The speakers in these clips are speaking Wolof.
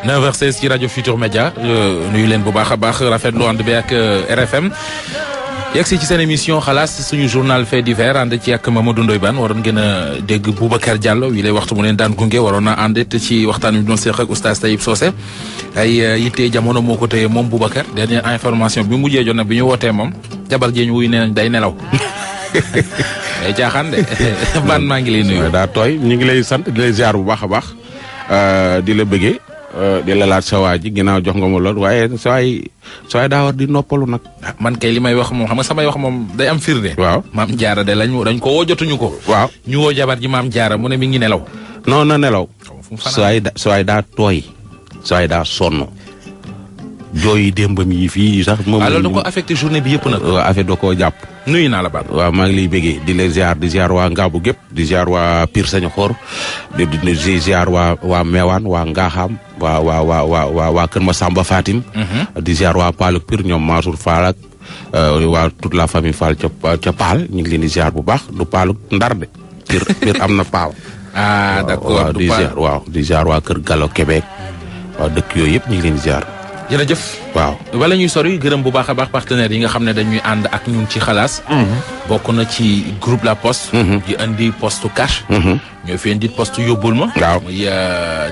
9h16 ci rajo Futur Média nuyu leen bu baax a baax rafetlu ànd bi ak RFM yegg si ci seen émission xalaas suñu journal fait divers ànd ci ak Mamadou Ndoye Bane waroon ngeen a dégg Boubacar Diallo wi lay waxtu mu leen daan gunge waroon na ànd te ci waxtaan wi doon seex ak oustaz Taïb Socé ay yitte jamono moo ko téye moom Boubacar dernière information bi mujjee jot nag bi ñu wootee moom jabar jee ñu wuy nee nañ day nelaw day jaaxaan de Bane maa ngi lay nuyu. daa tooy ñu ngi lay sant di lay ziar bu baax a baax di la bëggee. di la laaj sa waa ji ginnaaw jox nga ma lool waaye sa waay daa war di noppalu nag. man kay li may wax moom xam nga samay wax moom day am firnde. waaw maam jaara de dañ ko woo jotuñu ko. waaw ñu woo jabar ji maam jaara mu ne mi ngi nelaw. non na nelaw. sa waay daa tooy. sa waay daa sonn. jooyi démbam yi fii sax. moom loolu da ko affecté journée bi yëpp nag. waaw affaire da koo jàpp. nuyu naa la baal. waaw maa ngi lay bëggee di la ziar waa Ngaabu gépp di ziar waa Pire Sañu Xor di ziar waa Meewaan waa Ngaaxaam waa Kër Masamba Fatim. di ziar waa Paaluk Pire ñoom Mansour Fall ak waa toute la famille Fall ca Paal ñu ngi leen di ziar bu baax du Paaluk Ndar de Pire am na Paal. d'accord du Paal di ziar waa Kër Gallo Québec waaw dëkk yooyu yëpp ñu ngi leen di ziar. jërëjëf. waaw wala ñuy sori gërëm bu baax a baax partenaires yi nga xam ne dañuy ànd ak ñun ci xalaas. bokk na ci groupe La Poste. di indi poste cash. ñoo fi indi poste yóbbul ma. waaw muy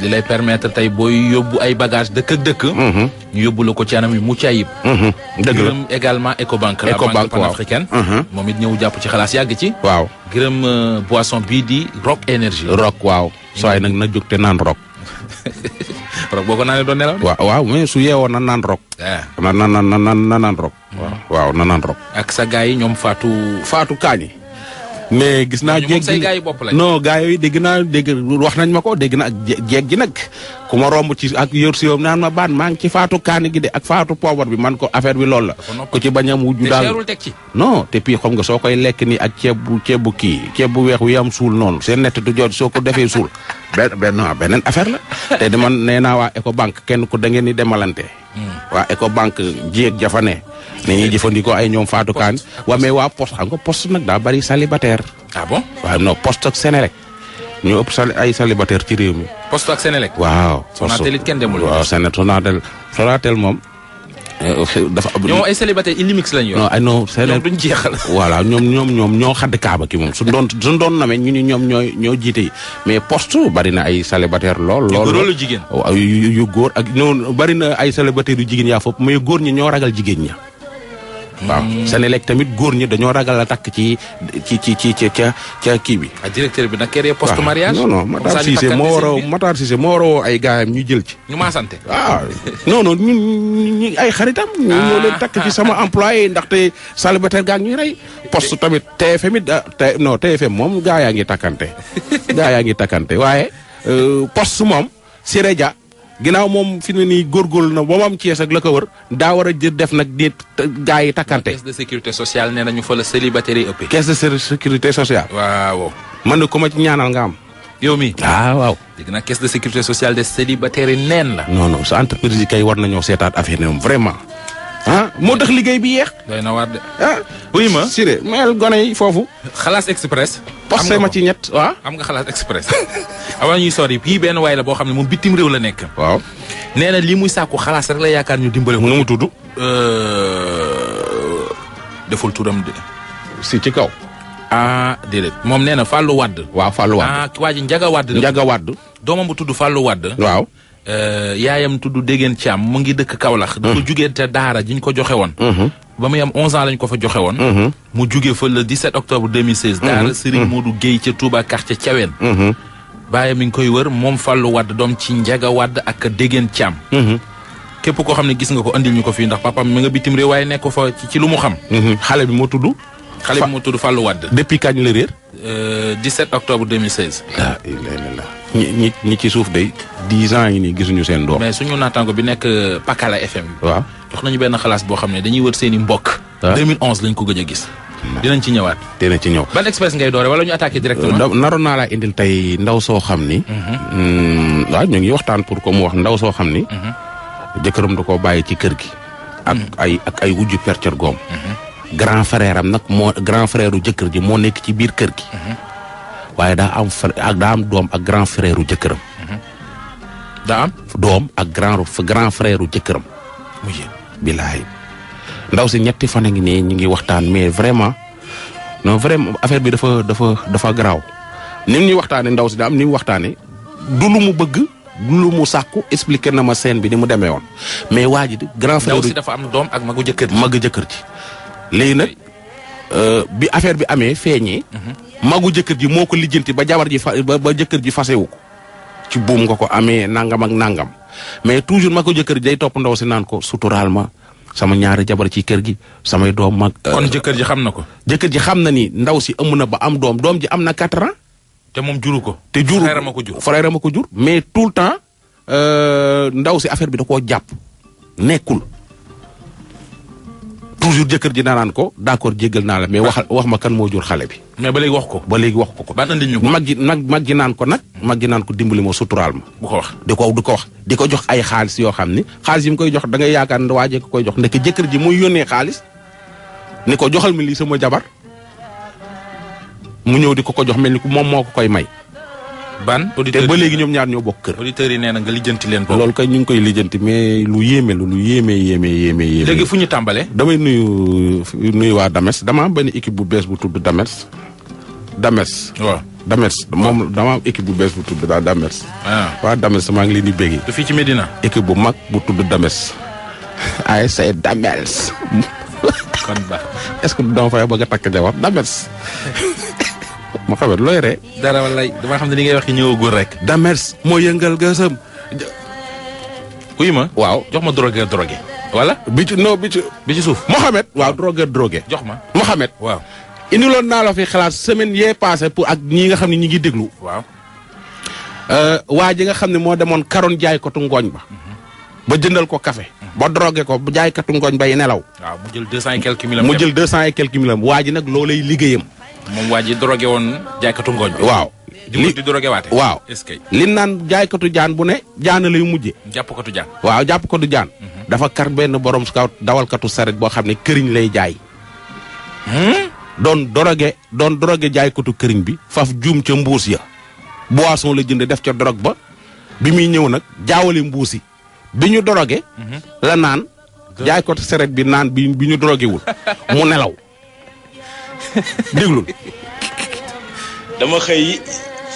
li lay permettre tey booy yóbbu ay bagage dëkk ak dëkk. ñu yóbbu la ko ci anam yu mucc ayib. dëgg la gërëm également Ecobank. la banque panafricaine. moom it ñëw jàpp ci xalaas yàgg ci. waaw gërëm boisson bii di Rock Énergie. Rock waaw. sooy nag na jóg te naan Rock. Rock boo ko naanee doon nelaw de. waaw mais su yeewoo na naan Rock. na naan Rock. waaw na naan Rock. ak sa gars yi ñoom Fatou Kaañi. mais gis naa jéeg say gars yi bopp lañ. non gars yooyu dégg wax nañ ma ko dégg na ak jéeg ji nag ku ma romb ci ak yor si yow naan ma baan maa ngi ci Fatou Kaani gi de ak Fatou Poobar bi man ko affaire bi loolu la. ku ci bañ a mujj daal teg ci. non te puis xam nga soo koy lekk nii ak ceeb bu weex wi am suul noonu seen nett du jot soo ko defee suul beneen affaire la. te di man nee naa waa Ecobank kenn ku da ngeen di demalante. waa Ecobank jéeg jafa ne. ni ñuy jëfandikoo ay ñoom Fatou Kane waa mais waa poste xam nga poste nag daa bari célibataire. ah bon waaw non poste ak Sénélec ñoo ëpp ay célibataire ci réew mi. poste ak Sénélec. waaw Sonatel it kenn demul. waaw Sonatel moom. dafa ñoom ay célibataire Illimix lañ yor. non ay non Sénégal duñ jeexal. voilà ñoom ñoo xadd kaaba ki moom suñ doon namee ñu ni ñoom ñoo jiite yi mais poste bari na ay célibataire lool. góor lu jigéen. waaw yu góor ak ñoo bari na ay célibataire yu jigéen yaa foofu mais góor ñi ñoo ragal jigéen ña. waaw Sénélec tamit góor ñi dañoo ragal a takk ci kii bi. directeur bi nag kër poste mariage. non Matar Cissé moo war a woo ay gaayam ñu jël ci. ñu maasante. waaw non ñun ay xaritam. ñu ñoo leen takk ci sama employé ndaxte célibataire gaa ñuy rey. poste tamit TFM it TFM moom gaa yaa ngi takkante. waaye poste moom Siré Dia ginnaaw moom fi mu ne nii góorgóorlu na ba mu am Thiès ak la ko wër daa war a def nag di gaa yi takkante. caisse de sécurité sociale nee nañu fa la célibataire yi ëppee. caisse de sécurité sociale. waaw. man de ku ma ci ñaanal nga am. yow mi waaw. dégg naa caisse de sécurité sociale des célibataires yi neen la. non sa entreprise yi kay war nañoo seetaat affaire yi moom vraiment. moo tax liggéey bi yeex. doy na waar de. oui ma Siré mayel gone yi foofu. xalaas express. posté ma ci ñett waaw. am nga xalaas express. avant ñuy sori bii benn waay la boo xam ne moom bitim réew la nekk. waaw. nee na lii muy sàkku xalaas rek la yaakaar ñu dimbale ko. nu mu tudd. deful turam de. si ci kaw. déedéet moom nee na Fallou Wade. waaw Fallou Wade. waa ji Njaga Wade. Njaga Wade. doomam bu tudd Fallou Wade. waaw. yaayam tudd Dégeen Thiam mu ngi dëkk Kaolack. dafa jugee te daara jiñ ko joxe woon. ba muy am 11 ans lañ ko fa joxe woon. mu jugee fa le 17 octobre 2016. daara Serigne Modou Guèye ca Touba quartier Thiawène. bàyyi mi ngi koy wër moom Fallou Wade doom ci Njaga Wade ak Dégeen Thiam. képp koo xam ne gis nga ko andil ñu ko fii ndax papam mi nga bitim réew waaye nekk fa ci lu mu xam. xale bi moo tudd. Fallou Wade. depuis kañ la réer. 17 octobre 2016. ñi ci suuf de 10 ans yi nii gisuñu seen doom. mais suñu naataango bi nekk Pakala FM. waaw jox nañu benn xalaas boo xam ne dañuy wër seen i mbokk. 2011 lañ ko gëj a gis. dinañ ci ñëwaat. dinañ ci ñëw. ban express ngay doore wala ñu attaqué directement. naroon naa laa indil tey ndaw soo xam ni. waaw ñu ngi waxtaan pour ko mu wax ndaw soo xam ni. jëkkëram da koo bàyyi ci kër gi. ak ay wujju percer goom. grand frère am nag grand frère u jëkkër ji moo nekk ci biir kër gi. waaye daa am doom ak grand frère u jëkkëram. daa am doom ak grand frère u jëkkëram. muy bilaay ndaw si ñetti fan a ngi ne ñu ngi waxtaan mais vraiment non vraiment affaire bi dafa garaaw ni ñuy waxtaanee ndaw si da am ni mu waxtaanee du lu mu bëgg du lu mu sàkku expliquer na ma scène bi ni mu demee woon mais waa ji grand frère ndaw si dafa am doom ak magu jëkkër ji. magu jëkkër ji léegi nag bi affaire bi amee feeñee. magu jëkkër ji moo ko lijjanti ba jabar ji ba jëkkër ji fasewu ko ci buum nga ko amee nangam ak nangam mais toujours magu jëkkër ji day topp ndaw si naan ko suturaal ma sama ñaari jabar ci kër gi samay doom mag. kon jëkkër ji xam na ko. jëkkër ji xam na ni ndaw si ëmm na ba am doom ji am na 4 ans. te moom juru ko. te juru frère ma ko jur. frère ma ko jur mais tout le temps ndaw si affaire bi da koo jàpp nekkul toujours jëkkër ji naan ko d'accord jéggal naa la mais wax ma kan moo jur xale bi. mais ba léegi wax ko. ba léegi wax ko. ba andi ñu ko mag ji naan ko nag. mag ji naan ko dimbali ma suturaal ma. bu ko wax di ko wax di ko jox ay xaalis yoo xam ni xaalis yi mu koy jox da ngay yaakaar ne waajee ko koy jox ndeke jëkkër ji muy yónnee xaalis ni ko joxal mi lii sama jabar mu ñëw di ko jox mel ni ku moom moo ko koy may. ban auditeur te ba léegi ñoom ñaar ñoo bokk kër. auditeurs yi nee na nga lijjanti leen ko. loolu kay ñu ngi koy lijjanti mais lu yéeme léegi fu ñu tàmbalee. damay nuyu waa Dames dama am benn équipe bu bees bu tudd Dames. waaw Dames moom dama am équipe bu bees bu tudd Dames. waa Dames maa ngi leen di bégee. du fii ci Medina. équipe bu mag bu tudd Dames. ASC Dames. kon baax est-ce que dama fay bëgg a takk jabar Dames. ma xamet looy ree dara wallaay dama xam ne li ngay wax ñëwagul rek. Dames moo yëngal gësam. uy ma. waaw jox ma drogué. wala. bi ci suuf. Mohamed waaw drogué. jox ma Mohamed. waaw. indiloon naa la fi xalaat semaine yee passé pour ak ñi nga xam ne ñi ngi déglu. waaw. waa ji nga xam ne moo demoon karoon jaaykatu ngooñ ba. ba jëndal ko café. ba drogué ko jaaykatu ngooñ bay nelaw. waaw mu jël 200 et quelques mille. waa ji nag loolay liggéeyam. moom waa ji drogué woon jaaykatu ngooñ bi. waaw di drogué waate. waaw est-ce que. li naan jaaykatu jaan bu ne jaana lay mujje jàppkatu jaan. waaw jàppkatu jaan. dafa kar benn borom scout dawalkatu saret boo xam ne këriñ lay jaay. doon drogué jaaykatu këriñ bi. faf juum ca mbuus ya. boisson la jënd def ca drogue ba. bi muy ñëw nag jaawale mbuusi bi ñu drogué. la naan. jaaykatu saret bi naan bi ñu drogué wul mu nelaw. déglul. dama xëy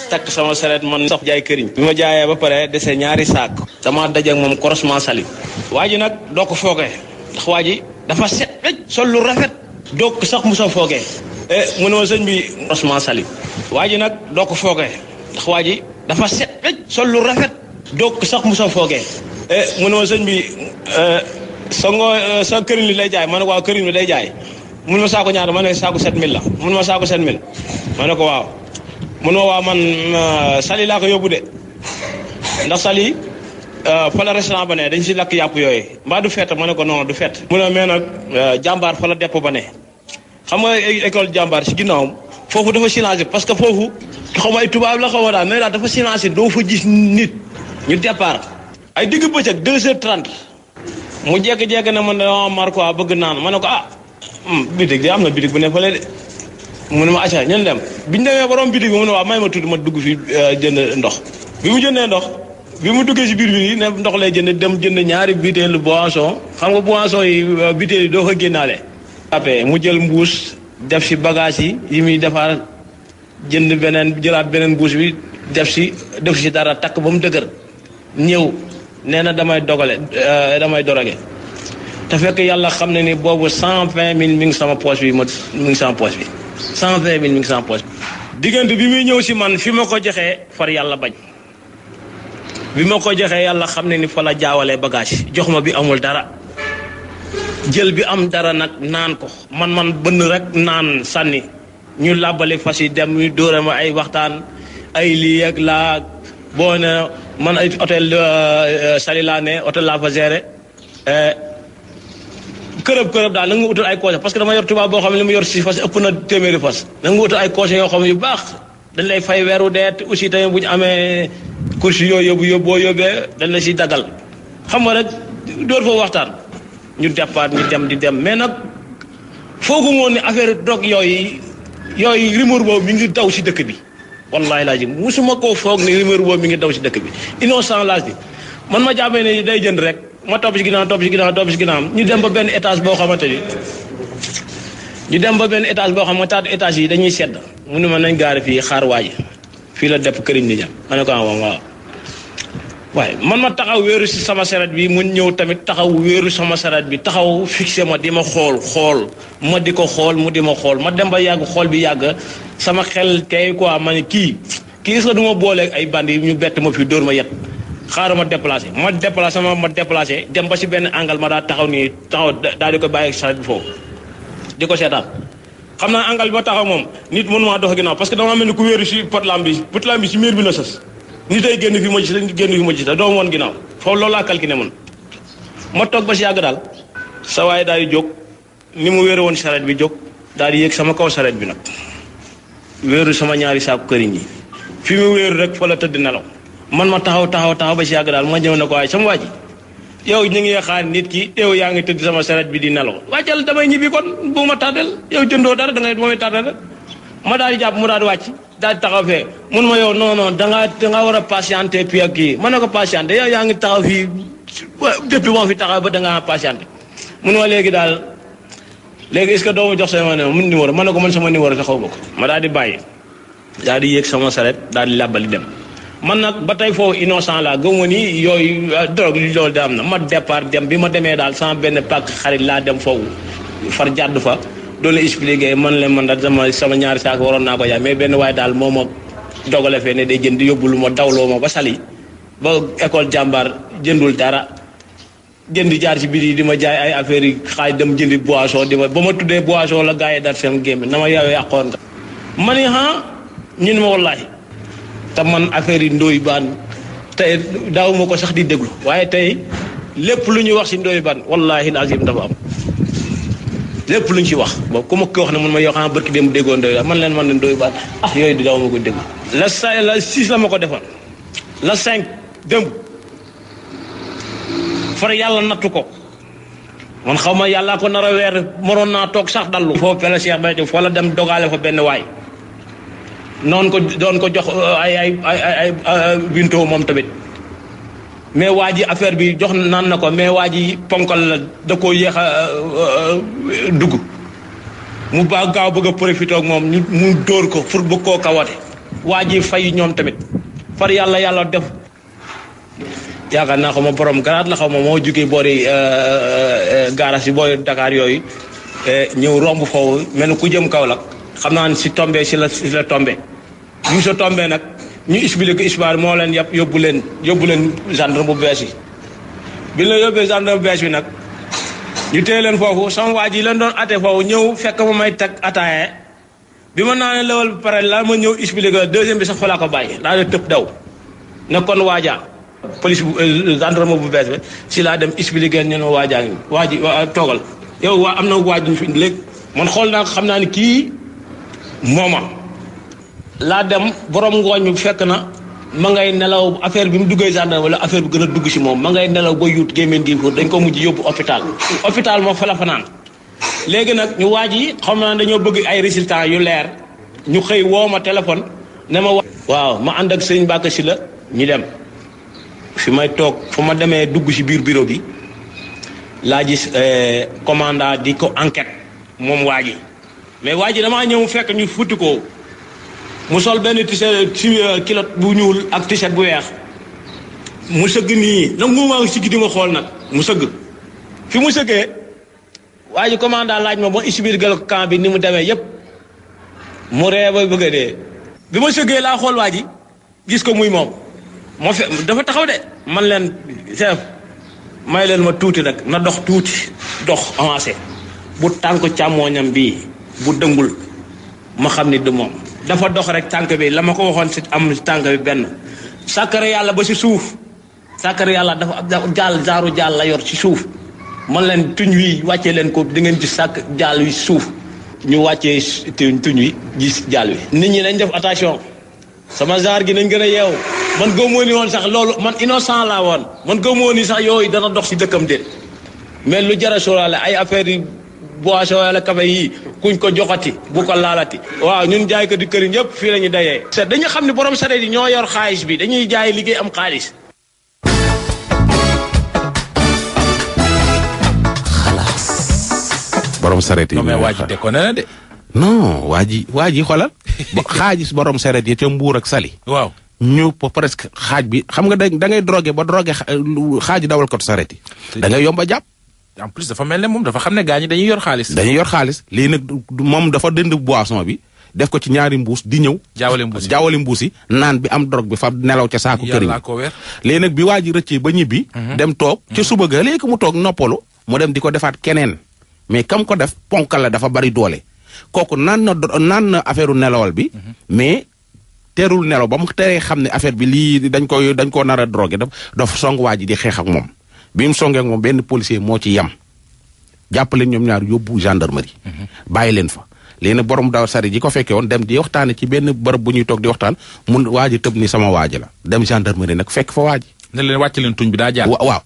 takk sama saret man sax jaay këriñ bi ma jaayee ba pare dese ñaari saak dama daje ak moom croisement sali waa ji nag doo ko foogee ndax waa ji dafa set rek sol lu rafet doo ko sax musa foogee mu ne ma sëñ bi croisement sali waa ji nag doo ko foogee ndax waa ji dafa set rek sol lu rafet doo ko sax musa foogee mu ne ma sëñ bi sa këriñ li lay jaay ma ne ko waaw këriñ li lay jaay mun ma saako ñaata ma ne saako 7000 la mun ma saako 7000 ma ne ko waaw mun ma waaw man Sali laa ko yóbbu de ndax Sali fa la restaurant ba ne dañ si lakk yàpp yooyu mbaa du fett ma ne ko non du fett mu ne mais nag jàmbaar fa la depp ba ne xam nga école jàmbaar si ginnaawam foofu dafa silencé parce que foofu xaw ma ay tubaab la xaw ma daal mais daal dafa silencé doo fa gis nit ñu départ ay digg bëccëg 2h30 mu jékki-jékki ne man dama mar quoi bëgg naan ma ne ko bitig de am na bitig bu ne fële de mu ne ma acca ñun dem biñu demee borom bitig bi mu ne waaw may ma tudd ma dugg fi jënd ndox bi mu jëndee ndox bi mu duggee si biir bi ne ndox lay jënd dem jënd ñaari butéelu boisson xam nga boisson yi butéel yi doo ko génnaale après mu jël mbuus def si bagage yi muy defar jënd jëlaat beneen mbuus bi def si dara takk ba mu dëgër ñëw nee na damay doroge te fekk yàlla xam ne ni boobu 120 000 mi ngi sama poche bi mi ngi sama poche bi 120 000 mi ngi sama poche bi. diggante bi muy ñëw si man fi ma ko joxee far yàlla bañ bi ma ko joxee yàlla xam ne ni fa la jaawalee bagage jox ma bi amul dara jël bi am dara nag naan ko man bënn rek naan sànni ñu làbbali fas yi dem ñu dóore ma ay waxtaan ay lii ak laa boo ne man ay hôtel Sali laa ne hôtel laa fa géré. kërëb daal na nga utal ay conseil parce que dama yor tubaab boo xam ne li mu yor si fas ëpp na téeméeri fas na nga utal ay conseil yoo xam ne yu baax dañ lay fay weeru deet aussi tamit bu ñu amee course yooyu boo yóbbee dañ la si dagal xam nga rek door foofu waxtaan ñu départ ñu dem di dem mais nag foogu moon ne affaire drogue yooyu rumeur boobu mi ngi daw si dëkk bi wallahi laa ji musuma koo foog ni rumeur boobu mi ngi daw si dëkk bi innocent laaj bi man ma jàppee ne day jënd rek ma topp ci ginnaaw ñu dem ba benn étage boo xamante ni taatu étage yi dañuy sedd mu ne ma nañ gaari fii xaar waaji fii la depp këriñ di ñam ma ne ko waaw waaye man ma taxaw wéeru si sama saret bi mu ñëw tamit taxaw wéeru sama saret bi taxaw fixé ma di ma xool ma di ko xool mu di ma xool ma dem ba yàgg xool bi yàgg sama xel tey quoi ma ne kii est-ce que du ma booleeg ay bandi ñu bett ma fi dóor ma yet xaaral ma déplacé dem ba si benn angle ma daa taxaw daal di ko bàyyi saret bi foofu di ko seetaan xam naa angle bi ma taxaw moom nit mënu maa dox ginnaaw parce que dama mel ni ku wéeru si potlam bi si miir bi la sës nit ay génn fi ma gis génn fi ma gis doo woon ginnaaw foofu loolu laa calculé man ma toog ba si yàgg daal sa waaye daal di jóg ni mu wéeru woon saret bi jóg daal di yéeg sama kaw saret bi nag wéeru sama ñaari saaku këriñ yi fi mu wéeru rek fa la tëdd nelaw man ma taxaw ba si yàgg daal ma ñëw ne ko waaye sama waa ji yow ñu ngi xaar nit ki yow yaa ngi tëdd sama saret bi di nelaw wàccal damay ñibbi kon bu ma tardel yow jëndoo dara da ngay moomay tardel ma daal di jàpp mu daal di wàcc daal di taxaw fee mun ma yow non dangaa war a patienter puis ak kii ma ne ko patienter yow yaa ngi taxaw fii depuis moo fi taxaw ba dangaa patienter mun ma léegi est-ce que doo ma jox sama numéro ma ne ko man sama numéro sa xaw ma ko ma daal di bàyyi daal di yéeg sama saret daal di làbbali dem man nag ba tey foofu innocent la gëmuma ni yooyu drogue li loolu da am na ma départ dem bi ma demee daal sama benn pàkk xarit laa dem foofu far jàdd fa doon la expliqué man daal sama ñaari saak waroon naa ko jaay mais benn waaye daal moo ma dogale fee ne day jënd yóbbu lu ma dawloo ma ba sali ba école jàmbaar jëndul dara jënd jaar ci biir yi di ma jaay ay affaires yi xaay dem jëndi boisson ba ma tuddee boisson la gars yi dar seen gémmi na ma yow yàqoon nga ma ni ñun ma wallaahi te man affaire yi Ndoye Bane tey daaw ma ko sax di déglu waaye tey lépp lu ñuy wax si Ndoye Bane wallaahi azim dafa am lépp lu ñu ci wax boobu ku ma ko wax ne man ma yoo xam barki dem déggoon Ndoye man leen man ne Ndoye Bane yooyu di daaw ma ko déglu la 6 la ma ko defoon la 5 démb far yàlla nattu ko man xaw ma yàllaa ko nar a weer moroon naa toog sax dallu foofu fela Cheikh Béthio foo la dem dogaale fa benn waay doon ko jox ay bintoo moom tamit mais waa ji affaire bi jox naan na ko mais waa ji ponkal la da koo yéex a dugg mu ba gaaw bëgg a profité ak moom mu dóor ko pour bëgg koo kawate waa ji fay ñoom tamit far yàlla def yaakaar naa xaw ma borom garaat la xaw ma moo jugee boori garas yi boori Dakar yooyu ñëw romb foofu mel ni ku jëm Kaolack xam naa ne si tombé si la tombé ñu sa tombé nag ñu expliqué histoire moo leen yóbbu leen gendarme bu bees yi bi la yóbbee gendarme bu bees bi nag ñu téye leen foofu sama waa ji leen doon atte foofu ñëw fekk ma may teg ataaye bi ma naanee lewal ba pare la ma ñëw expliqué deuxième bi sax fa laa ko bàyyi laa de tëb daw ne kon waajaa police bu gendarme bu bees bi si laa dem expliqué ñu ne waajaa ngi waa toogal yow waa am na waaj ñu fi indi léegi man xool naa ko xam naa ne kii mooma laa dem borom ngooñ bi fekk na ma ngay nelaw affaire bi mu duggee gendarme wala affaire bi gën a dugg si moom ma ngay nelaw ba yuut gémmeen gi ko dañ ko mujj yóbbu hôpital moo fa la fanaan léegi nag ñu waaj yi xam naa dañoo bëgg ay résultats yu leer ñu xëy woo ma téléphone ne ma waaw ma ànd ak sëñ Mbacke si la ñu dem fi may toog fu ma demee dugg si biir bureau bi laa gis commandant di ko enquête moom waa ji mais waa ji damaa ñëw fekk ñu futti ko mu sol benn t-shirt ci kilote bu ñuul ak t-shirt bu weex mu sëgg nii nag mu maa ngi siggi di ma xool nag mu sëgg fi mu sëggee waa ji commandant laaj ma ba expliqué ko camp bi ni mu demee yépp mu ree ba bëgg a dee bi ma sëggee laa xool waa ji gis ko muy moom moo fe dafa taxaw de man leen chef may leen ma tuuti nag na dox tuuti dox avancé bu tànk càmmooñam bii bu dëngul ma xam ni du moom dafa dox rek tànk bi la ma ko waxoon si am si tànk bi benn sàkkare yàlla ba si suuf sàkkare yàlla dafa jaal jaaru jaal la yor si suuf man leen tuñ wi wàccee leen ko di ngeen gis sàkk jaal wi suuf ñu wàccee tuñ wi gis jaal wi nit ñi nañ def attention sama genre gi nañ gën a yeew man gëmoo ni woon sax loolu man innocent laa woon man gëmoo ni sax yooyu dana dox si dëkkam de mais lu jar a sóoraale ay affaire yi boisson wala café yi kuñ ko joxati bu ko laalati waaw ñun jaay ko di këriñ yëpp fii la ñu dayee dañu xam ne borom sareet yi ñoo yor xaalis bi dañuy jaay liggéey am xaalis borom saret yi. non mais waa ji déconné na de. non waa ji xoolal. xaajis borom saret yi ca Mbuur ak Sali. waaw ñu presque xaaj bi xam nga da ngay drogué ba drogué xaaji dawalkatu saret yi. da ngay yomba jàpp. en plus dafa mel ne moom dafa xam ne gaañ dañuy yor xaalis. dañuy yor xaalis léegi nag moom dafa dënd boisson bi def ko ci ñaari mbuus di ñëw. jaawale mbuus yi naan bi am drogue bi fa nelaw ca saako këriñ. yàlla ko weer. léegi nag bi waa ji rëccee ba ñibbi. dem toog ca suba ga léegi mu toog noppalu. mu dem di ko defaat keneen mais kam ko def ponkal la dafa bari doole kooku naan na affaire nelawal bi. mais teerul nelaw ba mu teree xam ne affaire bi lii dañ koo nar a drogué dafa song waa ji di xeex ak moom. bi mu songee ak moom benn policier moo ci yem jàppale ñoom ñaar yóbbu gendarmerie. bàyyi leen fa léegi nag borom daw sari ji ko fekkee woon dem di waxtaane ci benn bërëb bu ñuy toog di waxtaan mun waa ji tëb ni sama waa ji la dem gendarmerie nag fekk fa waa ji. ne leen wàcc leen tuñ bi daa jaar. waaw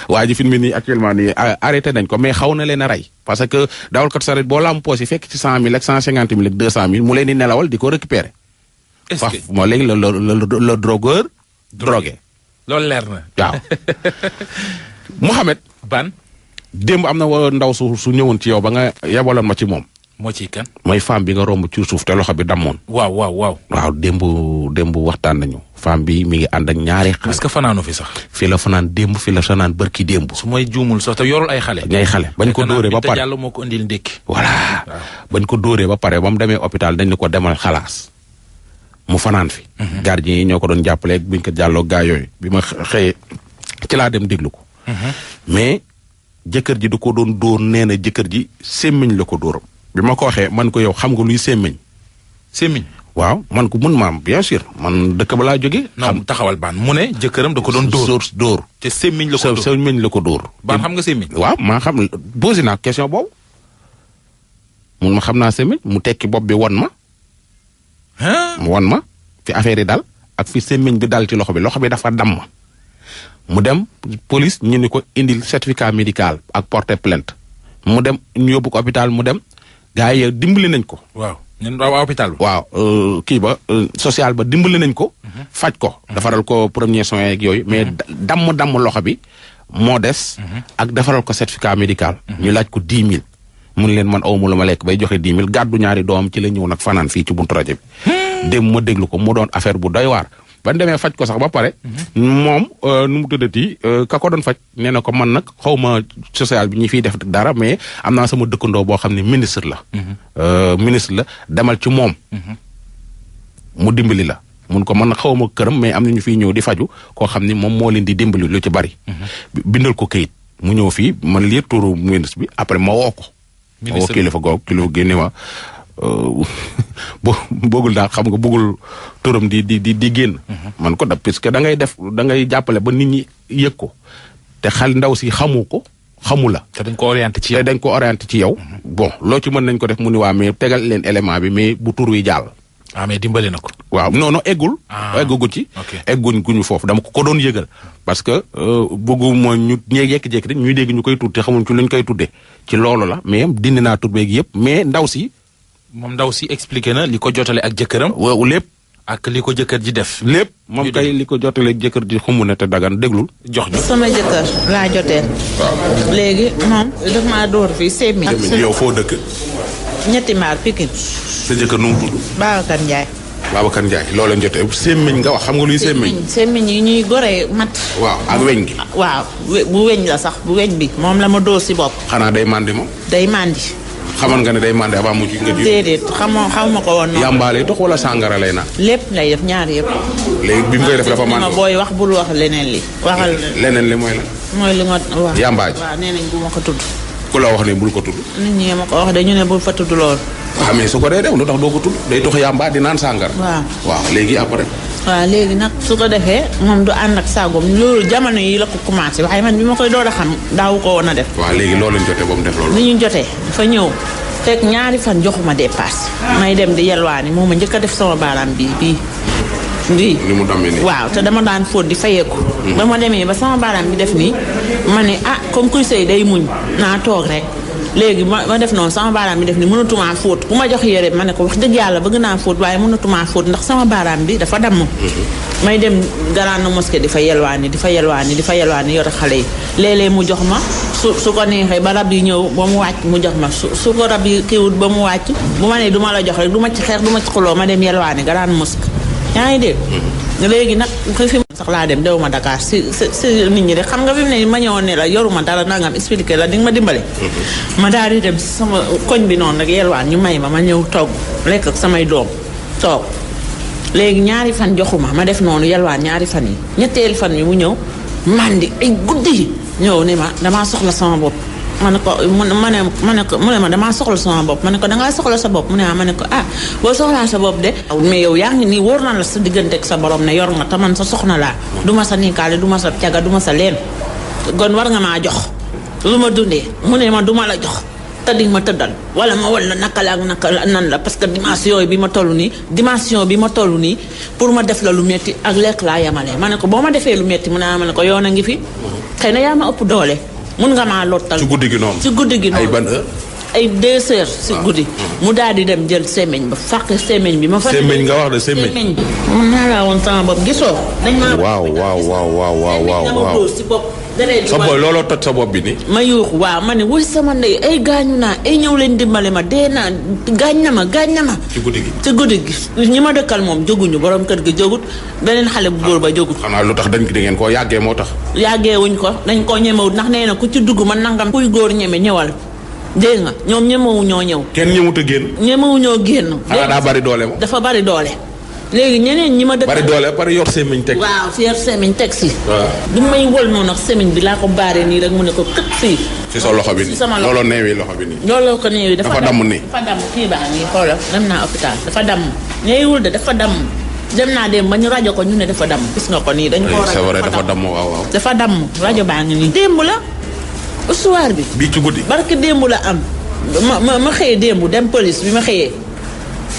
waa ji fi mu ne nii actuellement nii arrêté nañ ko mais xaw na leen a rey parce que dawalkat saret boo la am poos yi fekk ci 100 000 ak 150 000 ak 200 000 mu leen di nelawal di ko récupérer. est-ce que moo léegi le drogueur drogué. loolu leer na. waaw Mouhamed. ban. démb am na ndaw su ñëwoon ci yow ba nga yebaloon ma ci moom. moo ciy kan. mooy femme bi nga romb ci suuf te loxo bi dammoon. waaw. waaw démb waxtaan nañu. femme bi mi ngi ànd ak ñaari xale. est-ce que fanaanu fi sax. fi la fanaan démb fi la fanaan bërki démb. su may juumul sax te yorul ay xale. ñay xale bañ ko dóoree ba pare yàlla moo ko indil ndékki. voilà bañ ko dóoree ba pare ba mu demee hôpital dañ ne ko demal xalaas. mu fanaan fi. gardien yi ñoo ko doon jàppale buñ ko jàlloo gaa yooyu bi ma xëyee ci laa dem déglu ko. mais jëkkër ji du ko doon dóor nee na jëkkër ji sémmiñ la ko dóoram. bi ma ko waxee man ko yow xam nga luy sémmiñ. sémmiñ. waaw man ko mun maam bien sûr man dëkk ba laa jógee. non taxawal baan mu ne jëkkëram da ko doon dóor. te sémmiñ la ko dóor sémmiñ la ko dóor. baan xam nga sémmiñ. waaw maa xam posé naa question boobu. mun ma xam naa sémmiñ mu tekki bopp bi won ma. mu won ma fi affaire yi dal ak fi sémmiñ bi dal ci loxo bi dafa damm. mu dem police ñu ni ko indil certificat médical ak porter plainte mu dem ñu yóbbu ko hôpital mu dem gars yi dimbali nañ ko. waaw ñun waa hôpital ba. waaw kii ba social ba dimbali nañ ko. faj ko defaral ko premier soin ak yooyu mais damm loxo bi moo des. ak defaral ko certificat médical. ñu laaj ko 10 000. mun leen man awma lu ma lekk bay joxe 10 000 gàddu ñaari doomam ci la ñëw nag fanaan fii ci buntu rajo bi. dem ma déglu ko mu doon affaire bu doy waar. ban demee faj ko sax ba pare. moom nu mu tuddati ka ko doon faj nee na ko man nag xaw ma social bi ñi fiy def dara mais am naa sama dëkkandoo boo xam ne ministre la. ministre la demal ci moom. mu dimbali la. mun ko man xaw ma këram mais am na ñu fiy ñëw di faju koo xam ni moom moo leen di dimbali lu ci bari. bindal ko kayit mu ñëw fii man lire turu ministre bi après ma woo ko. ministre bi kilifa googu kilifa génne ma. bëggul daal xam nga bëggul turam di génn. man ko da puisque da ngay jàppale ba nit ñi yëg ko te xal ndaw si xamu la. te dañ ko orienté ci yow. bon loo ci mën nañ ko def mu ni waa mais tegal leen élément bi mais bu tur wi jàll. mais dimbali na ko. waaw non eggul. eggugu ci. egguñ guñu foofu dama ko doon yëgal. parce que bëggu mooy ñu jékki-jékki rek ñuy dégg ñu koy tudd te xamuñ ci luñ koy tuddee ci loolu la mais dindi naa tur beeg yëpp mais ndaw si. moom ndaw si expliqué na li ko jotale ak jëkkëram. waaw lépp. ak li ko jëkkër ji def. lépp moom kay li ko jotale ak jëkkër ji xamu na te dagan déglul jox ñu. sama jëkkër laa joteel. waaw léegi moom daf maa dóor fii sémmiñ. yow foo dëkk. ñetti maar Pikine. sa jëkkër nu mu tudd. Babacar Ndiaye. Babacar Ndiaye loo leen jotee sémmiñ nga wax xam nga luy sémmiñ. sémmiñ yi ñuy goree mat. waaw ak weñ gi. waaw bu weñ la sax bu weñ bi moom la ma dóor si bopp. xanaa day màndi moom. day màndi. xamoon nga ne day màndi avant mu ci nga ji. déedéet xaw ma ko woon noonu. yàmbaa lay dox wala sàngara lay naan. lépp lay def ñaar yëpp. léegi bi mu koy def dafa màndi. ma booy wax bul wax leneen li. waxal leneen li mooy la. mooy li nga wax. yàmbaa ji waaw nee nañ bu ma ko tudd. ku la wax ne bul ko tudd. nit ñi ma ko wax dañu ne bul fa tudd lool. waaw mais su ko dee def lu tax doo ko tudd day tox yàmbaa di naan sàngara. waaw léegi après. waaw léegi nag su ko defee moom du ànd ak saagom loolu jamono yi la ko commencé waaye man bi ma koy door a xam daawu ko woon a def. waaw léegi loolu lañ jotee ba mu def loolu. ni ñu jotee dafa ñëw fekk ñaari fan joxuma dépasse. may dem di yelwaani moo ma njëkk a def sama baaraam bii. ni mu dammee nii. waaw te dama daan fóot di fayeeku. ba ma demee ba sama baaraam bi def nii ma ne comme kuy sëy day muñ naa toog rek. léegi ma def noonu sama baaraam bi def ni mënatumaa fóot ku ma jox yére ma ne ko wax dëgg yàlla bëgg naa fóot waaye mënatumaa fóot ndax sama baaraam bi dafa damm. may dem Grande Mosquée di fa yelwaani yor xale yi léeg-léeg mu jox ma su ko neexee ba rab yi ñëw ba mu wàcc mu jox ma su ko rab yi kiiwut ba mu wàcc bu ma nee du ma la jox rek du ma ci xeex du ma ci xuloo ma dem yelwaani Grande Mosquée yaa ngi dégg léegi nag fi mu sax laa dem dew ma Dakar si nit ñi de xam nga fi mu ne ma ñëwoon ne la yoruma dara nangam expliqué la di nga ma dimbale ma daal di dem si sama koñ bi noonu rek yelwaan ñu may ma ñëw togg lekk ak samay doom toog léegi ñaari fan joxuma ma def noonu yelwaan ñaari fan yi ñetteelu fan yi mu ñëw mandi ay guddi ñëw ne ma damaa soxla sama bopp ma ne ko mu ne ma damaa soxla sama bopp ma ne ko dangaa soxla sa bopp mu ne ma ne ko boo soxlaa sa bopp de mais yow yaa ngi nii wóor na la sa diggante ak sa borom ne yor nga te man sa soxna laa du ma sa niikaale du ma sa caga du ma sa leen gon war nga maa jox lu ma dundee mu ne ma du ma la jox te di ma tëddal wala ma wala naka la ak naka nan la parce que dimension bi ma toll nii pour ma def la lu metti ak lekk laa yemale ma ne ko boo ma defee lu metti mu ne ma ne ko yoon a ngi fi xëy na yaa ma ëpp doole mun nga maa lottal ci guddi gi noonu ay ban heure ay 2 heures si guddi mu daal di dem jël semeñ ba fàq semeñ bi ma fa semeñ nga wax de semeñ bi mun naa laa woon sama bopp gisoo dañ ma waaw si bopp sa boy looloo toj sa bopp bi ni ma yuuxu waaw ma ne wuy sama ndey ay gaañu naa ay ñëw leen dimbale ma dee naa gaañ na ma ci guddi gi ñi ma dëkkal moom jóguñu borom kër gi jógut beneen xale bu góor ba jógut xanaa lu tax da ngeen koo yàggee moo tax yàggee wuñ ko dañ koo ñemewut ndax nee na ku ci dugg ma nangam kuy góor ñeme ñëwal dégg nga ñoom ñemewu ñoo ñëw kenn ñemewut a génn ñemewu ñoo génn xanaa daa bari doole moom dafa bari doole léegi ñeneen ñi ma dëkk bari doole bari yor semiñ teg waaw si yor semiñ teg si du may wol noonu ak semiñ bi laa ko baaree nii rek mu ne ko kët fii ci sa loxo bi nii looloo neewi loxo bi nii looloo ko neewi dafa damm nii dafa damm kii baa ngi xoolal dem naa hôpital dafa damm neewiwul de dafa damm dem naa dem ba ñu rajo ko ñu ne dafa damm gis nga ko nii dañ ko c'est vrai dafa damm waaw dafa damm rajo baa ngi nii démb la soir bi bii ci guddi barke démb la am ma xëyee démb dem police bi ma xëyee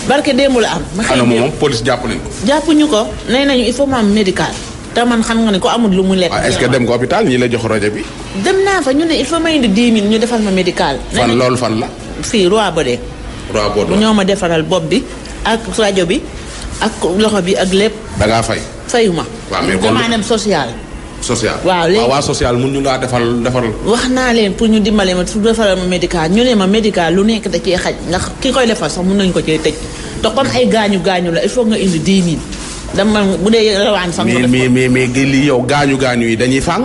barke démb la am. ma xëy moom police jàpp nañ ko. jàppuñu ko nee nañu il faut mu am médical te man xam nga ne ko amul lu mu lekk. est-ce que dem nga hôpital ñi la jox rajo bi. dem naa fa ñu ne il faut ma indi 10 000 ñu defal ma médical. fan loolu fan la. fii Roi Baudouin. Roi Baudouin ñoo ma defaral bopp bi ak rajo bi ak loxo bi ak lépp. da ngaa fay. fayuma. waaw mais kon damaa dem social. waaw léegi waa social mun ñu laa defal. wax naa leen pour ñu dimbale ma su defaral ma médical ñu ne ma médical lu nekk da cee xaj ndax ki koy defal sax mun nañu ko cee tëj te comme ay gaañu la il faut nga indi 10 000 dama bu dee rawaan sax. mais lii yow gaañu yi dañuy fàng.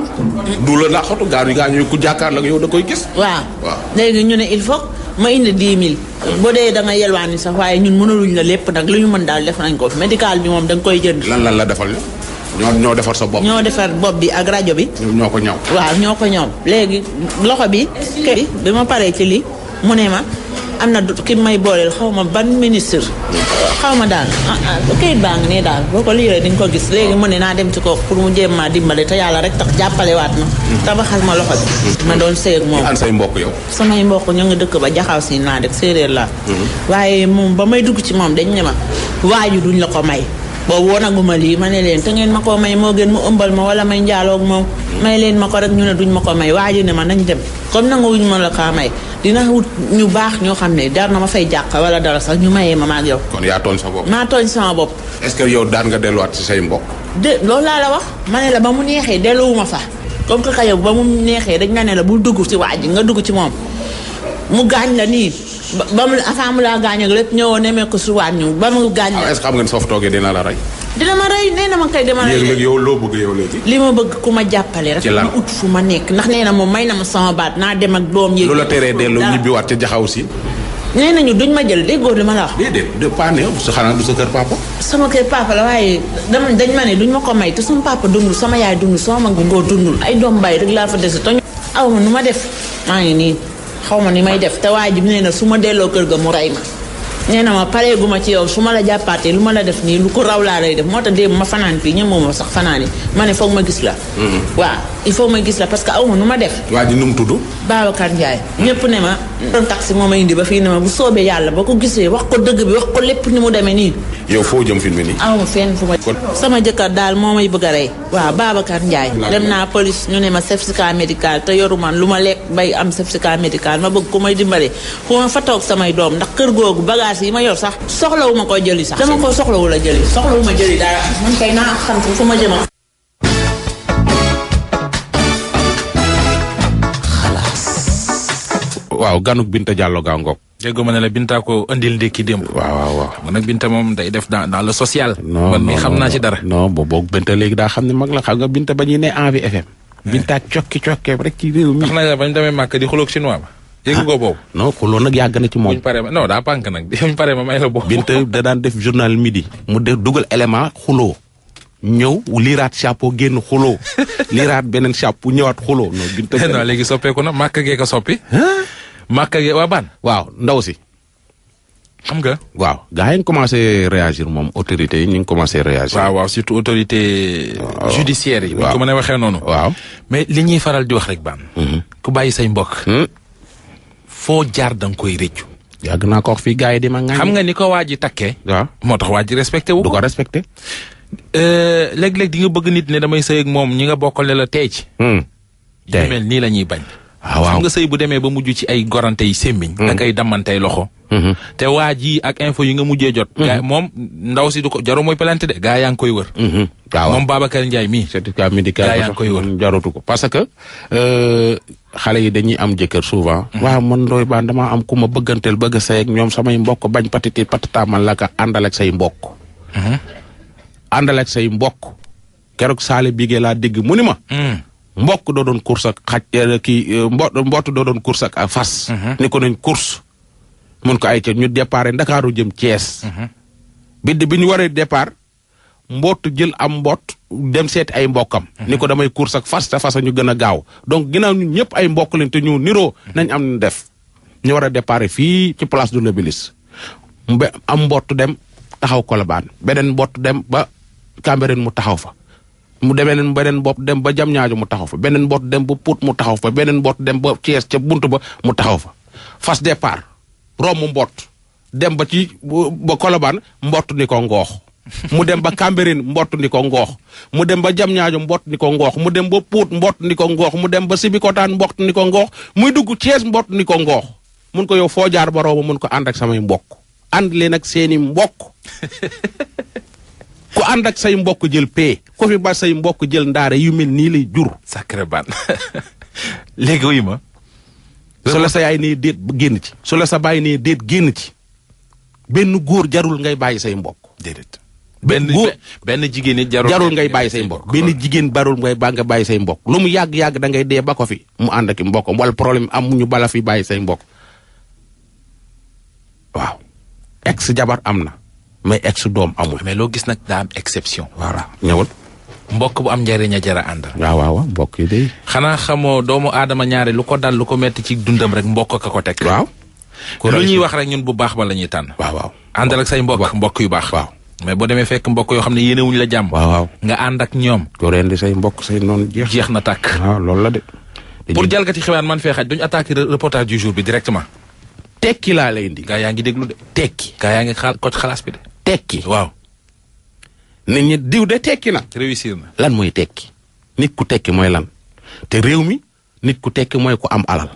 du la laqatu gaañu yi ku jàkkaar la yow da koy gis. waaw léegi ñu ne il faut ma indi 10 000. boo dee da nga yelwaan sax waaye ñun mënaluñ la lépp nag lu ñu mën daal def nañ ko médical bi moom da nga koy jënd. lan la defal ñoo defar sa bopp. ñoo defar bopp bi ak rajo bi. ñoo ko ñaw. waaw ñoo ko ñaw léegi loxo bi. kër bi ma paree ci lii mu ne ma am na ki may booleel xaw ma ban ministre. xaw ma daal kayit baa ngi nii daal boo ko liiree di nga ko gis léegi mu ne naa dem ci ko pour mu jéem maa dimbale te yàlla rek tax jàppalewaat ma. tabaxal ma loxo bi. ma doon sëy ak moom. an say mbokk yow. samay mbokk ñu ngi dëkk ba jaxaw si naa dëkk séeréer laa. waaye moom ba may dugg ci moom dañ ne ma waaju duñ la ko may. boobu woonaguma lii ma ne leen te ngeen ma ko may moo gën mu ëmbal ma wala may njaaloog moom may leen ma ko rek ñu ne duñ ma ko may waaju ne ma nañ dem comme nanga wuñ ma la kaa may dina wut ñu baax ñoo xam ne dar na ma fay jàq wala dara sax ñu mayee ma ak yow. kon yaa tooñ sa bopp. maa tooñ sama bopp. est-ce que yow daan nga delluwaat ci say mbokk. loolu laa la wax ma ne la ba mu neexee delluwuma fa comme que yow ba mu neexee dañ la ne la bul dugg ci waaj nga dugg ci moom mu gaañ la nii ba mu avant mu laa gaañ ak lépp ñëwoon nemee ko su waat ñu ba mu gaañ la. est-ce que xam nga ne soo fa toogee dina la rey. dina ma rey nee na ma kay dama rey. léegi yow loo bëgg yow léegi. li ma bëgg ku ma jàppale rek. ma ut fu ma nekk ndax nee na moom may na ma sama baat naa dem ak doom yi. lu la teree dellu ñibbiwaat ca jaxaw si. nee nañu duñ ma jël déggoo li ma la wax. déedéet de pas ne su xanaa du sa kër papa. sama kër papa la waaye dañ ma ne duñ ma ko may te sama papa dundul sama yaay dundul sama mag ngoo dundul ay doom bay rek laa fa dese te aw ma nu ma def maa ngi nii xaw ma ni may def te waa ji nee na su ma delloo kër ga mu rey ma nee na ma pareegu ma ci yow su ma la jàppaatee lu ma la def nii lu ko raw laa lay def moo tax démb ma fanaan fii ñëpp moom sax fanaan yi ma ne foog ma gis la. waaw il faut ma gis la parce que aw ma nu ma def. waa ji nu mu tudd. Babacar Ndiaye. ñëpp ne ma. doon taxi moo ma indi ba fii ne ma bu soobee yàlla ba ko gisee wax ko dëgg bi wax ko lépp ni mu demee nii. yow foo jëm film nii. aw ma fenn fu ma. sama jëkkër daal moo may bëgg a rey. waaw Babacar Ndiaye. dem naa police ñu ne ma certificat médical te yoru man lu ma lekk bay am certificat médical ma bëgg ku may dimbale fu ma fa toog samay doom ndax kër googu bagage yi ma yor sax soxlawu ma ko jëli sax. dama ko soxlawu la jëli. soxlawu ma jëli dara man kay naa xam fu ma jëm. xalaas waaw ganuk Binta Diallo gaa ngoog. déggoo ma ne la Binta ko andil ndékki démb. waaw. man nag Binta moom day def dans le social. non man mi xam naa ci dara. non boobu Binta léegi daa xam ne mag la xam nga Binta ba ñuy ne Envie FM. Binta cokkeem rek ci réew mi. wax na bañ demee màkk di xuloog chinois ba. yëngu ko boobu. non xuloo nag yàgg na ci moom. buñ paree non daa pànk nag buñ paree ma may la boobu. Binta da daan def journal midi. mu def dugal élément xuloo. ñëw liiraat chapeau génn xuloo. liiraat beneen chapeau ñëwaat xuloo. non Binta non léegi soppeeku na màkk gee ko soppi. màkk gee waa ban. waaw ndaw si. xam nga. waaw gars yi ñu commencé réagir moom autorités yi ñu ngi commencé réagir. waaw surtout autorité judiciaire yi. waaw bu ko mën a waxee noonu. waaw mais li ñuy faral di wax rek baan. ku bàyyi say mbokk. foo jaar da nga koy rëccu. yàgg naa ko wax fii gars yi di ma ŋañ. xam nga ni ko waa ji takkee. waaw moo tax waa ji respecté wu du ko. ko respecté. léeg-léeg di nga bëgg nit ne damay sëy ak moom ñi nga bokkale la tey ci. tey yu mel nii la ñuy bañ. waaw xam nga sëy bu demee ba mujj ci ay gorante yi sémmiñ. ak ay damantey loxo. te waa ji ak info yi nga mujjee jot. gaa moom ndaw si du ko jaru mooy plainte de gaa yaa ngi koy wër. waaw moom Babacar Ndiaye mii. certificat médical gaa yaa ngi koy wër. jarutu ko parce que xale yi dañuy am jëkkër souvent. waaw man Ndoye Bane damaa am ku ma bëgganteel bëgg a sëy ak ñoom samay mbokk bañ patiti patata man la ka àndal ak say mbokk. àndal ak say mbokk. keroog saale bigee laa dégg mu ni ma. mbokk doo doon course ak xaj kii mbott doo doon course ak fas. ni ko nañ course. mun ko ay ca ñu départ Ndakaaru jëm Thiès. bi ñu waree départ mbott jël am mbott dem seeti ay mbokkam. ni ko damay course ak fas te fas ñu gën a gaaw donc ginnaaw ñun ñëpp ay mbokk lañ te ñu niroo nañ am def. ñu war a départ fii ci place de l'Obélisque am mbott dem taxaw Colobane beneen mbott dem ba Cambérène mu taxaw fa. mu demee beneen bopp dem ba Diamniadio mu taxaw fa beneen mbott dem ba Pout mu taxaw fa beneen mbott dem ba Thiès ca buntu ba mu taxaw fa fas départ romb mbott dem ba ci ba Colobane mbott ni ko ngoox mu dem ba Cambérène mbott ni ko ngoox mu dem ba Diamniadio mbott ni ko ngoox mu dem ba Pout mbott ni ko ngoox mu dem ba Sébikotane mbott ni ko ngoox muy dugg Thiès mbott ni ko ngoox mun ko yow foo jaar ba romb mun ko ànd ak samay mbokk ànd leen ak seeni mbokk ku ànd ak say mbokk jël pee ku fi ba say mbokk jël ndaare yu mel nii lay jur. sacré ban léegi wuyu ma. su la sa yaay nee déet génn ci. su la sa baay nee déet génn ci. benn góor jarul ngay bàyyi say mbokk. déedéet. benn jigéen it jarul ngay bàyyi say mbokk. benn jigéen barul nga bàyyi say mbokk. lu mu yàgg-yàgg da ngay dee ba ko fi mu ànd ak mbokkam wala problème am ñu bala fi bàyyi say mbokk. waaw. ex jabar am na. mais ex doom amul. mais loo gis nag daa am exception. voilà ñëwal. mbokk bu am njariñ a jara àndal. waaw mbokk yi de. xanaa xamoo doomu aadama ñaare lu ko dal lu ko metti ci dundam rek mbokk ka ko teg. waaw. lu ñuy wax rek ñun bu baax ba la ñuy tànn. waaw. àndal ak say mbokk yu baax. waaw. mais boo demee fekk mbokk yoo xam ne yéenewuñ la jàmm. waaw. nga ànd ak ñoom. ko rendi say mbokk say noonu jeex na tàkk. waaw loolu la de. pour jalgati xibaar man fee xaj duñu attaqué reportage du jour bi directement. tekki laa lay indi. gaa yaa ngi déglu de. tekki. gaa yaa ngi coach xalaas bi de. tekki. waaw. nit ñi diw de tekki na. réussir na. lan mooy tekki. nit ku tekki mooy lan. te réew mi nit ku tekki mooy ku am alal.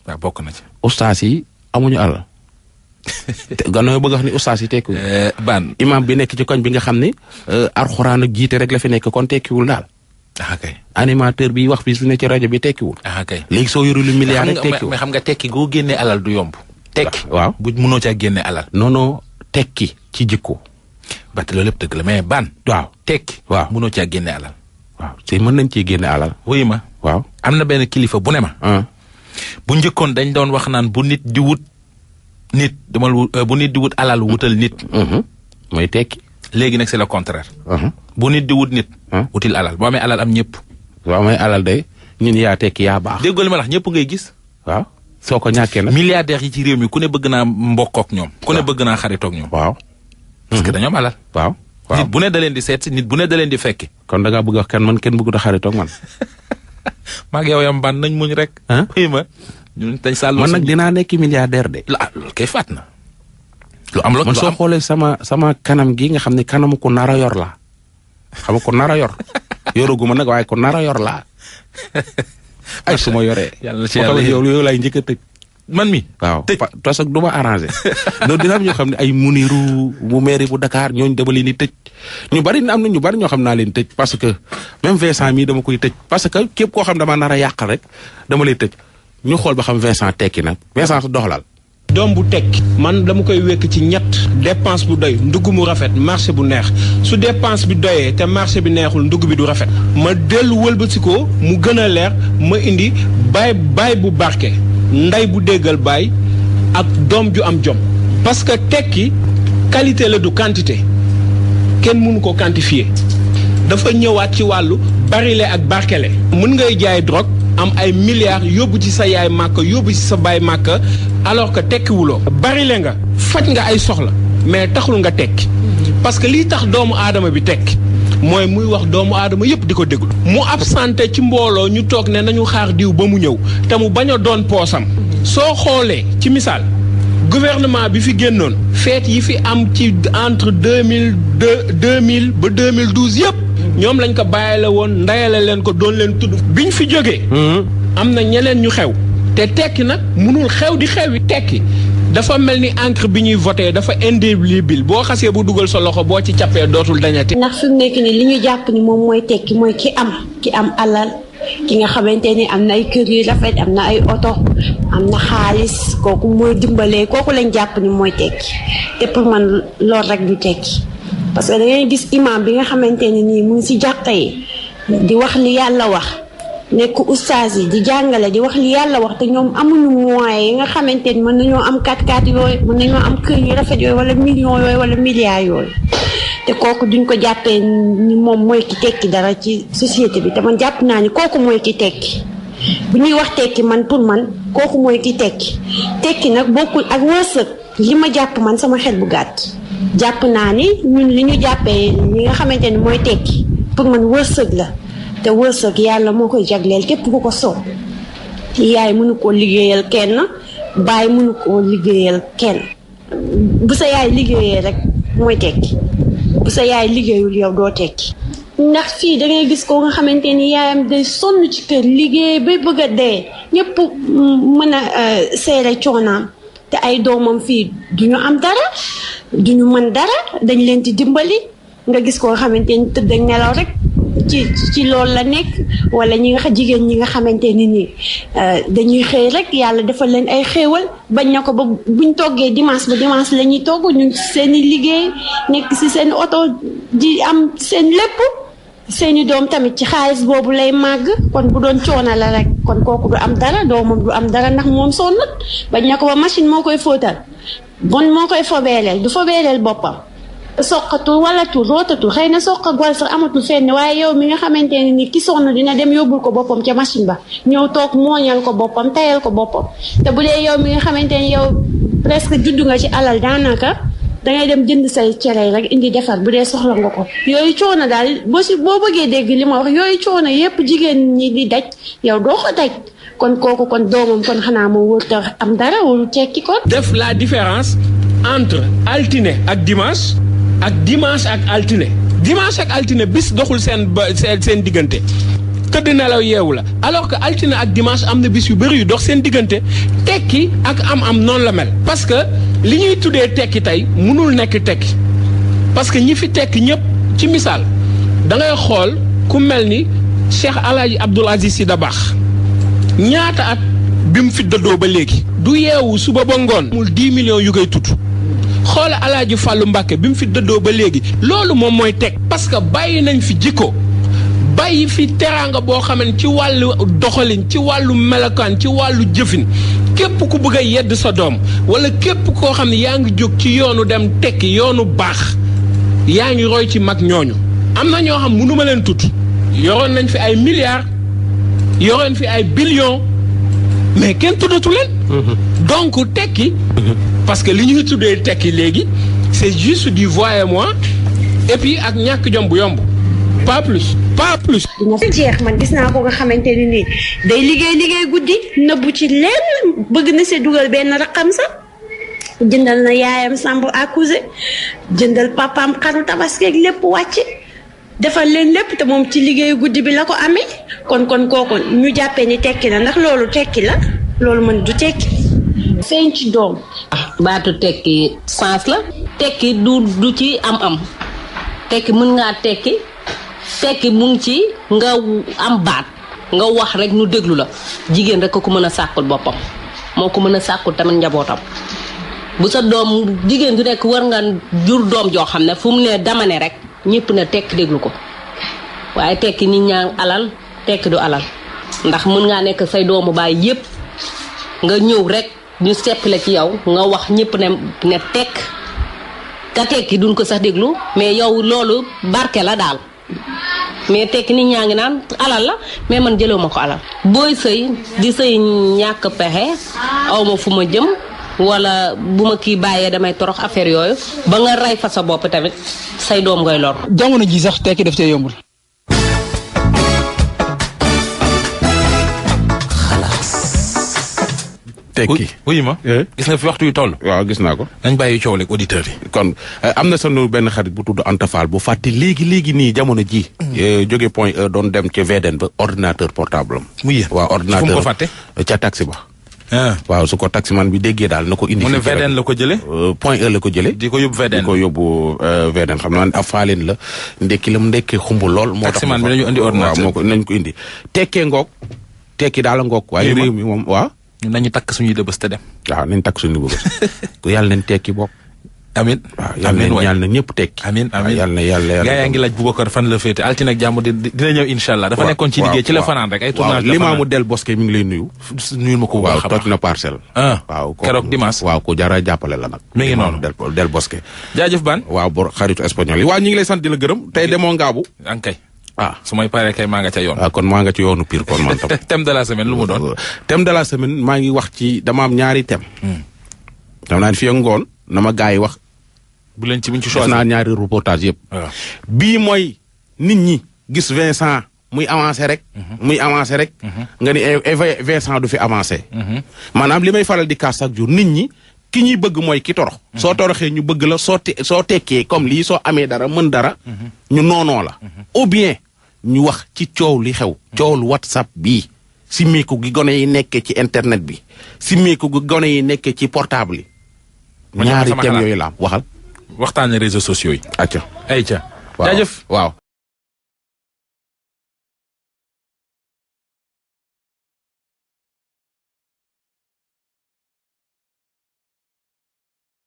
waaw bokk na ci. ustaas yi amuñu alal. te gannaaw bëgg a wax ni ustaas yi tekkiwul. ban imam bi nekk ci koñ bi nga xam ne arxuraan ak jiite rek la fi nekk kon tekkiwul daal. kay. animateur bi wax fi su ne ci rajo bi tekkiwul. kay. léegi soo yorul milliard rek tekkiwul. mais xam nga tekki goo génnee alal du yomb. tekki waaw bu mënoo caa génne alal. non tekki ci jikko. ba te loolu lépp dëgg la mais ban. waaw tekki. waaw mënoo caa génne alal. waaw te mën nañ ciy génne alal. wuyu ma. waaw am na benn kilifa bu ne ma. bu njëkkoon dañ doon wax naan bu nit di wut nit bu nit di wut alal wutal nit. mooy tekki. léegi nag c'est le contraire. bu nit di wut nit. wutil alal boo amee alal am ñëpp. waaw amee alal day ñun yaa tekki yaa baax. déggoo li ma la wax ñëpp ngay gis. waaw soo ko ñàkkee nag. milliardaires yi ci réew mi ku ne bëgg naa mbokkook ñoom. ku ne bëgg naa xaritook ñoom. waaw. parce que dañoo am alal. waaw. nit bu ne da leen di seet nit bu ne da leen di fekki. kon da ngaa bëgg wax kenn bëggut a xaritoog man. maa ngi yow yam ban nañ muñ rek. xëy ma ñun dañ sàll. man nag dinaa nekk milliardaire de. loolu kay faat na. lu am la man soo xoolee sama kanam gi nga xam ne kanamu ko nar a yor laa. xam nga ko nar a yor. yoraguma nag waaye ko nar a yor laa. ay su ma yoree. yàlla na ci yàlla yow laay njëkk a tëj. man mi waaw parce que du ma arrangé. donc dina am ñoo xam ne ay muniru bu mairie bu Dakar ñooñu dama leen di tëj. ñu bari am na ñu bari ñoo xam naa leen tëj parce que même Vincent mii dama koy tëj parce que képp koo xam dama nar a yàq rek dama lay tëj. ñu xool ba xam Vincent tekki na Vincent su doxalal. doom bu tekki man dama koy wekk ci ñett dépense bu doy ndugg mu rafet marché bu neex su dépense bi doyee te marché bi neexul ndugg bi du rafet ma dellu wëlbati ko mu gën a leer ma indi baay bu barke ndey bu déggal baay ak doom ju am jom parce que tekki qualité la du quantité kenn mënu ko quantifier dafa ñëwaat ci wàllu barile ak barkele mën ngay jaay drogue am ay milliards yóbbu ci sa yaay màkk yóbbu ci sa baay màkk alors que tekkiwuloo barile nga faj nga ay soxla mais taxul nga tekki parce que lii tax doomu aadama bi tekki mooy muy wax doomu aadama yépp di ko déglu mu absenté ci mbooloo ñu toog ne nañu xaar diw ba mu ñëw te mu bañ a doon poosam soo xoolee ci misaal gouvernement bi fi génnoon fête yi fi am ci entre 2000 ba 2012 yépp ñoom lañ ko bàyyile woon ndayale leen ko doon leen tudd biñ fi jógee am na ñeneen ñu xew te tekki nag mënul xew di xewi tekki dafa mel ni encre bi ñuy voté dafa indélébile boo xasee bu dugal sa loxo boo ci cappee dootul dañati. ndax fi mu nekk nii li ñu jàpp ni moom mooy tekki mooy ki am alal ki nga xamante ni am na ay kër yu rafet am na ay oto am na xaalis kooku mooy dimbalee kooku lañ jàpp ni mooy tekki te pour man loolu rek du tekki parce que da ngay gis imam bi nga xamante ne nii mu ngi si jàkka yi di wax li yàlla wax nekk ustaas yi di jàngale di wax li yàlla wax te ñoom amuñu moyens yi nga xamante ni mën nañoo am 4x4 yooyu mën nañoo am kër yu rafet yooyu wala millions yooyu wala milliards yooyu te kooku duñ ko jàppee ni moom mooy ki tekki dara ci société bi te man jàpp naa ni kooku mooy ki tekki bu ñuy wax tekki man pour man kooku mooy ki tekki nag bokkul ak wërsëg li ma jàpp man sama xel bu gàtt jàpp naa ni ñun li ñu jàppee ñi nga xamante ni mooy tekki pour man wërsëg la te wërsëg yàlla moo koy jagleel képp ku ko soob yaay mënu koo liggéeyal kenn baay mënu koo liggéeyal kenn bu sa yaay liggéeyee rek mooy tekki bu sa yaay liggéeyul yow doo tekki ndax fii da ngay gis ko nga xamante ni yaayam day sonn ci kër liggéey ba bëgg a dee ñëpp mën a seere coonaam te ay doomam fii duñu am dara duñu mën dara dañ leen di dimbali nga gis ko nga xamante ni tëdd ak nelaw rek ci loolu la nekk wala ñi nga jigéen ñi nga xamante ni nii dañuy xëy rek yàlla defal leen ay xéewal bañ na ko ba buñ toggee dimanche ba dimanche la ñuy togg ñu seen i liggéey nekk si seen oto di am seen lépp seeni doom tamit ci xaalis boobu lay màgg kon bu doon coono la rek kon kooku du am dara doomam du am dara ndax moom sonnut bañ na ko ba machine moo koy fóotal bon moo koy fobeeleel du fobeeleel boppam soqatul walatul rootatul xëy na soqa gol sax amatul fenn waaye yow mi nga xamante ne ni ki sonn dina dem yóbbul ko boppam ca machine ba ñëw toog mooñal ko boppam tayal ko boppam te bu dee yow mi nga xamante ne yow presque juddu nga ci alal daanaka dangay dem jënd say cere rek indi defar bu dee soxla nga ko yooyu coono daal boo bëggee dégg li ma wax yooyu coono yépp jigéen ñi di daj yow doo ko daj kon kooku kon doomam kon xanaa moo wër ta am dara wala tekki kon def la différence entre altine ak dimanche ak altine bis doxul seen diggante tëdd nelaw yeewu la alors que altine ak dimanche am na bis yu bëri yu dox seen diggante tekki ak am noonu la mel parce que li ñuy tuddee tekki tey mënul nekk tekki parce que ñi fi tekki ñëpp ci misaal da ngay xool ku mel ni Cheikh Alaaji Abdoul Aziz Sy Dabakh ñaata at bi mu fi dëddoo ba léegi du yeewu suba ba ngoon mul 10 millions yu koy tudd xool Alaaji Fàllu Mbàkke bi mu fi dëddoo ba léegi loolu moom mooy teg parce que bàyyi nañ fi jikko bàyyi fi teraanga boo xam ne ci wàllu doxalin ci wàllu melokaan ci wàllu jëfin képp ku bëgg a yedd sa doom wala képp koo xam ne yaa ngi jóg ci yoonu dem tekki yoonu baax yaa ngi roy ci mag ñooñu am na ñoo xam mënuma leen tudd yoroon nañ fi ay milliards yoroon fi ay billions mais kenn tuddatu leen donc tekki parce que li ñuy tuddee tekki léegi c'est juste du voyez-moi et puis ak ñàkk jom bu yomb pas plus. dina fi jeex man gis naa ko nga xamante ni nii day liggéey guddi nëbbu ci lenn bëgg na see dugal benn raqam sax jëndal na yaayam chambre à coucher jëndal papaam xaru tabaski ak lépp wàcc defal leen lépp te moom ci liggéey guddi bi la ko amee kon kooku ñu jàppee ni tekki la ndax loolu tekki la loolu man du tekki feeñ ci doom. baatu tekki sens la. tekki du ci am tekki mën ngaa tekki mu ngi ci nga am baat nga wax rek ñu déglu la jigéen rek ko mën a sàkkul boppam moo ko mën a sàkkul tamit njabootam bu sa doom jigéen du nekk war nga jur doom joo xam ne fu mu ne dama ne rek ñëpp ne tekk déglu ko waaye tekki nit ñaa alal tekki du alal ndax mën ngaa nekk say doomu baay yépp nga ñëw rek ñu seppi la ci yow nga wax ñëpp ne tekk ka tekki duñ ko sax déglu mais yow loolu barke la daal mais tekki nit ñaa ngi naan alal la mais man jëlewu ma ko alal booy sëy di sëy ñàkk pexe awma fu ma jëm wala bu ma kii bàyyee damay torox affaire yooyu ba nga rey fa sa bopp tamit say doom ngay lor. jamono ji sax tekki daf cee yombul. tekki wuy ma gis nga fi waxtu yu toll. waaw gis naa ko. nañ bàyyi coow leeg auditeurs yi. kon am na sunu benn xarit bu tudd Anta Fall bu fàtte léegi nii jamono ji jóge point E doon dem ca VDN ba ordinateur portable am. muy waaw ordinateur fu mu ko fàtte. ca taxi ba. waaw su ko taximan bi déggee daal na ko indi. mu ne VDN la ko jëlee. point E la ko jëlee. di ko yóbbu VDN. di ko yóbbu VDN xam naa ne ab faaleen la ndekki la mu ndekkee xumb lool. moo tax taximan bi nañu indi ordinateur waaw nañ ko indi. tekkee ngoog tekki daal a ngoog. waaye réew mi moom waaw. ñun nañu takk suñuy dëbës te dem. waaw nañ takk suñu dëbës. ku yàlla nañ tekki bopp. amin waaw yàlla na ñëpp tekki. amin yàlla gaa yaa ngi laaj Boubacar fan la féete altine ak jàmm dina ñëw incha allah. dafa nekkoon ci liggéey ci la fanaan rek ay tournage la Limaamu Del Bosque mi ngi lay nuyu. nuyul ma ko bu baax a baax toj na parcelle. waaw keroog dimanche. waaw ko jara jàppale la nag. mi ngi noonu Del Bosque. jaajëf Ban. waaw bor xaritu espagnol yi waaw ñu ngi lay sant di la gërëm tey demoo ngaabu. ankay su may paree kay maa nga ca yoon. kon maa nga ci yoonu pire kon man tam. thème de la semaine lu mu doon. thème de la semaine maa ngi wax ci dama am ñaari thème. dama naan fii ak ngoon na ma gars yi wax. bu leen ci buñ ci def choisir naa ñaari reportage yëpp. bii mooy nit ñi gis Vincent muy avancé rek. muy avancé rek. nga ni Vincent du fi avancé. maanaam li may faral di kaas chaque jour nit ñi ki ñuy bëgg mooy ki torox. soo toroxee ñu bëgg la soo tekkee comme lii soo amee dara mën dara. ñu noonoo la. ou bien ñu wax ci coow li xew. coowlu WhatsApp bii. simmeeku gi gone yi nekkee ci internet bi. simmeeku gi gone yi nekkee ci portable yi. ñaari thèmes yooyu la am waxal. waxtaane réseaux sociaux yi. acca ayca waaw jaajëf waaw.